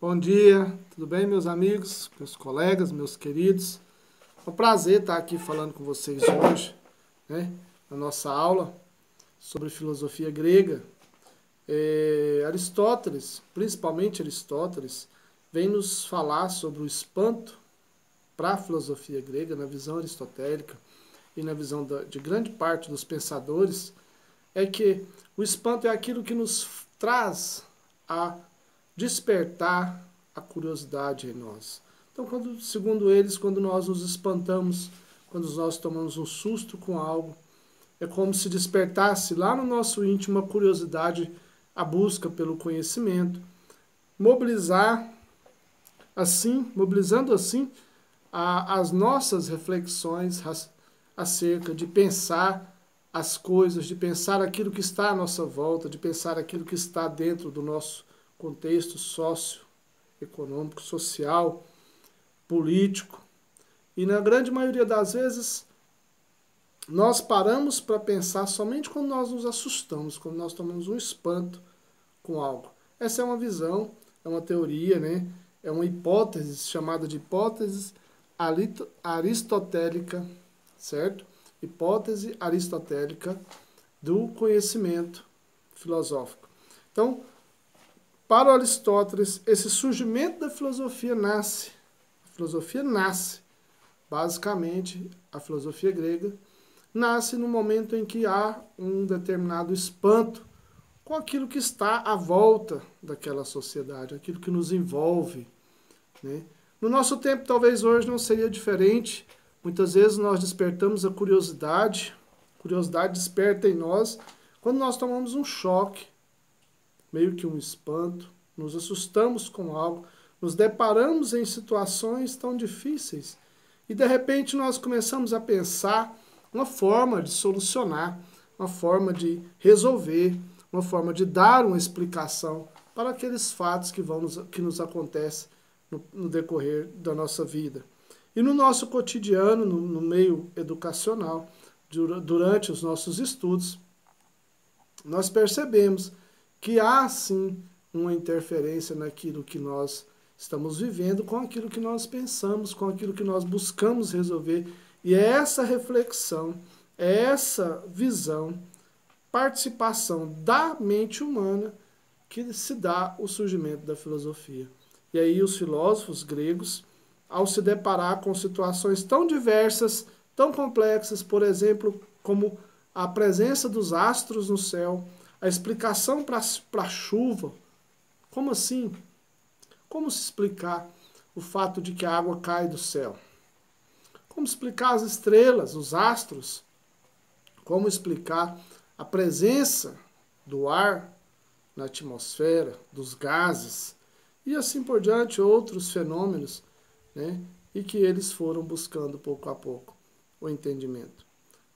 Bom dia, tudo bem, meus amigos, meus colegas, meus queridos? É um prazer estar aqui falando com vocês hoje, né, na nossa aula sobre filosofia grega. Aristóteles, principalmente Aristóteles, vem nos falar sobre o espanto para a filosofia grega, na visão aristotélica e na visão de grande parte dos pensadores, é que o espanto é aquilo que nos traz a despertar a curiosidade em nós. Então, segundo eles, quando nós nos espantamos, quando nós tomamos um susto com algo, é como se despertasse lá no nosso íntimo a curiosidade, a busca pelo conhecimento, mobilizando assim as nossas reflexões acerca de pensar as coisas, de pensar aquilo que está à nossa volta, de pensar aquilo que está dentro do nosso contexto socioeconômico, social, político. E na grande maioria das vezes, nós paramos para pensar somente quando nós nos assustamos, quando nós tomamos um espanto com algo. Essa é uma visão, é uma teoria, né? É uma hipótese chamada de hipótese aristotélica, certo? Hipótese aristotélica do conhecimento filosófico. Então, para Aristóteles, esse surgimento da filosofia nasce. A filosofia nasce, basicamente, a filosofia grega, nasce no momento em que há um determinado espanto com aquilo que está à volta daquela sociedade, aquilo que nos envolve, né? No nosso tempo, talvez hoje não seria diferente. Muitas vezes nós despertamos a curiosidade desperta em nós quando nós tomamos um choque, meio que um espanto, nos assustamos com algo, nos deparamos em situações tão difíceis e de repente nós começamos a pensar uma forma de solucionar, uma forma de resolver, uma forma de dar uma explicação para aqueles fatos que nos acontecem no decorrer da nossa vida. E no nosso cotidiano, no meio educacional, durante os nossos estudos, nós percebemos que há sim uma interferência naquilo que nós estamos vivendo, com aquilo que nós pensamos, com aquilo que nós buscamos resolver. E é essa reflexão, é essa visão, participação da mente humana que se dá o surgimento da filosofia. E aí os filósofos gregos, ao se deparar com situações tão diversas, tão complexas, por exemplo, como a presença dos astros no céu, a explicação para a chuva. Como assim? Como se explicar o fato de que a água cai do céu? Como explicar as estrelas, os astros? Como explicar a presença do ar na atmosfera, dos gases, e assim por diante, outros fenômenos, né? E que eles foram buscando pouco a pouco o entendimento.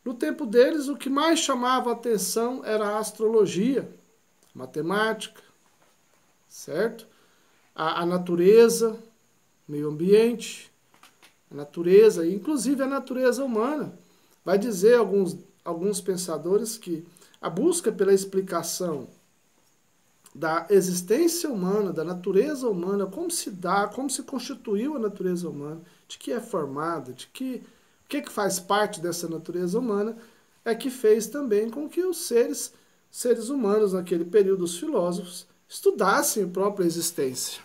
No tempo deles, o que mais chamava a atenção era a astrologia, matemática, certo? A natureza, meio ambiente, a natureza, inclusive a natureza humana. Vai dizer alguns pensadores que a busca pela explicação da existência humana, da natureza humana, como se dá, como se constituiu a natureza humana, de que é formada, o que faz parte dessa natureza humana, é que fez também com que os seres humanos, naquele período, os filósofos, estudassem a própria existência,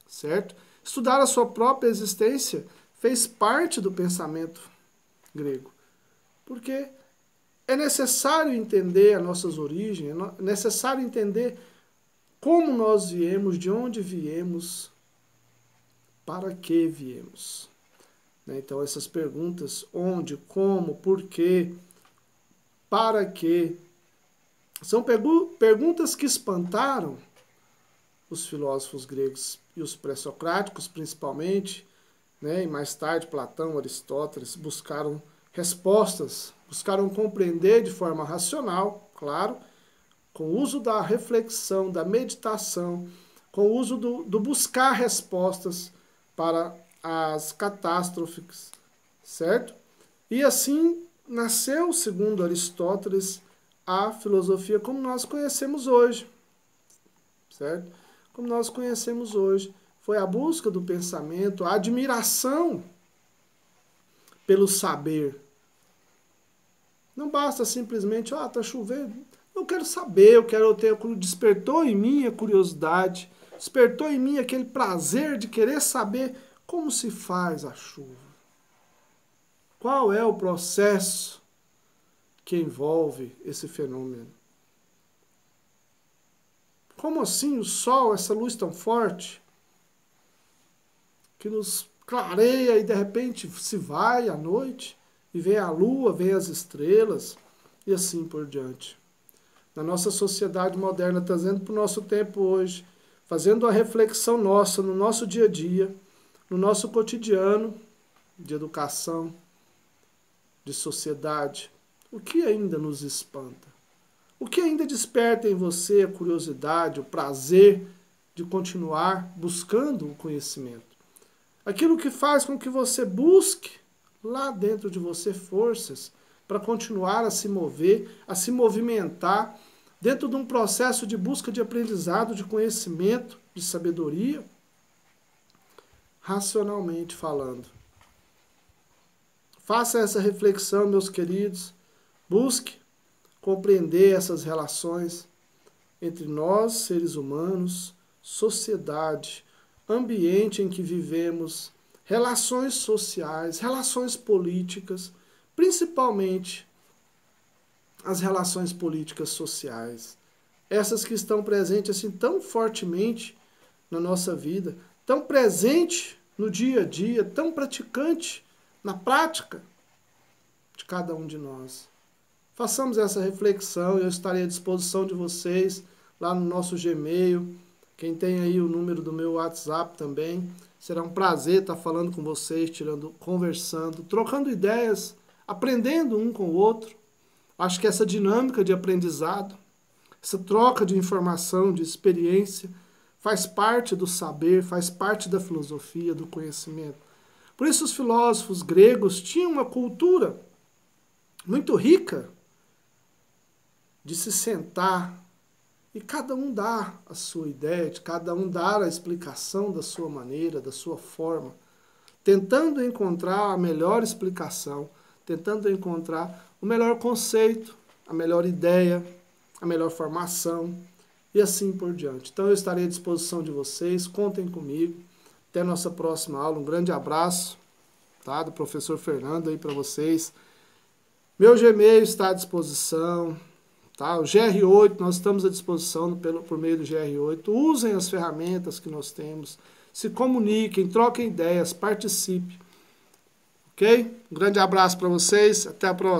certo? Estudar a sua própria existência fez parte do pensamento grego, porque é necessário entender as nossas origens, é necessário entender como nós viemos, de onde viemos, para que viemos. Então, essas perguntas, onde, como, por quê, para quê, são perguntas que espantaram os filósofos gregos e os pré-socráticos, principalmente, né? E mais tarde Platão, Aristóteles buscaram respostas, buscaram compreender de forma racional, claro, com o uso da reflexão, da meditação, com o uso do buscar respostas para as catástrofes, certo? E assim nasceu, segundo Aristóteles, a filosofia como nós conhecemos hoje, certo? Como nós conhecemos hoje, foi a busca do pensamento, a admiração pelo saber. Não basta simplesmente, tá chovendo. Eu quero saber, despertou em mim a curiosidade, despertou em mim aquele prazer de querer saber como se faz a chuva. Qual é o processo que envolve esse fenômeno? Como assim o sol, essa luz tão forte, que nos clareia e de repente se vai à noite, e vem a lua, vem as estrelas, e assim por diante. Na nossa sociedade moderna, trazendo para o nosso tempo hoje, fazendo a reflexão nossa, no nosso dia a dia, no nosso cotidiano, de educação, de sociedade, o que ainda nos espanta? O que ainda desperta em você a curiosidade, o prazer de continuar buscando o conhecimento? Aquilo que faz com que você busque lá dentro de você forças para continuar a se mover, a se movimentar dentro de um processo de busca de aprendizado, de conhecimento, de sabedoria, racionalmente falando. Faça essa reflexão, meus queridos. Busque compreender essas relações entre nós, seres humanos, sociedade, ambiente em que vivemos, relações sociais, relações políticas, principalmente as relações políticas sociais. Essas que estão presentes assim tão fortemente na nossa vida, tão presente no dia a dia, tão praticante na prática de cada um de nós. Façamos essa reflexão, eu estarei à disposição de vocês lá no nosso Gmail. Quem tem aí o número do meu WhatsApp também, será um prazer estar falando com vocês, conversando, trocando ideias, aprendendo um com o outro. Acho que essa dinâmica de aprendizado, essa troca de informação, de experiência, faz parte do saber, faz parte da filosofia, do conhecimento. Por isso os filósofos gregos tinham uma cultura muito rica de se sentar e cada um dar a sua ideia, de cada um dar a explicação da sua maneira, da sua forma, tentando encontrar a melhor explicação, tentando encontrar o melhor conceito, a melhor ideia, a melhor formação e assim por diante. Então eu estarei à disposição de vocês, contem comigo. Até a nossa próxima aula. Um grande abraço, tá, do professor Fernando aí para vocês. Meu Gmail está à disposição, tá? O GR8, nós estamos à disposição por meio do GR8. Usem as ferramentas que nós temos, se comuniquem, troquem ideias, participem. Ok? Um grande abraço para vocês, até a próxima.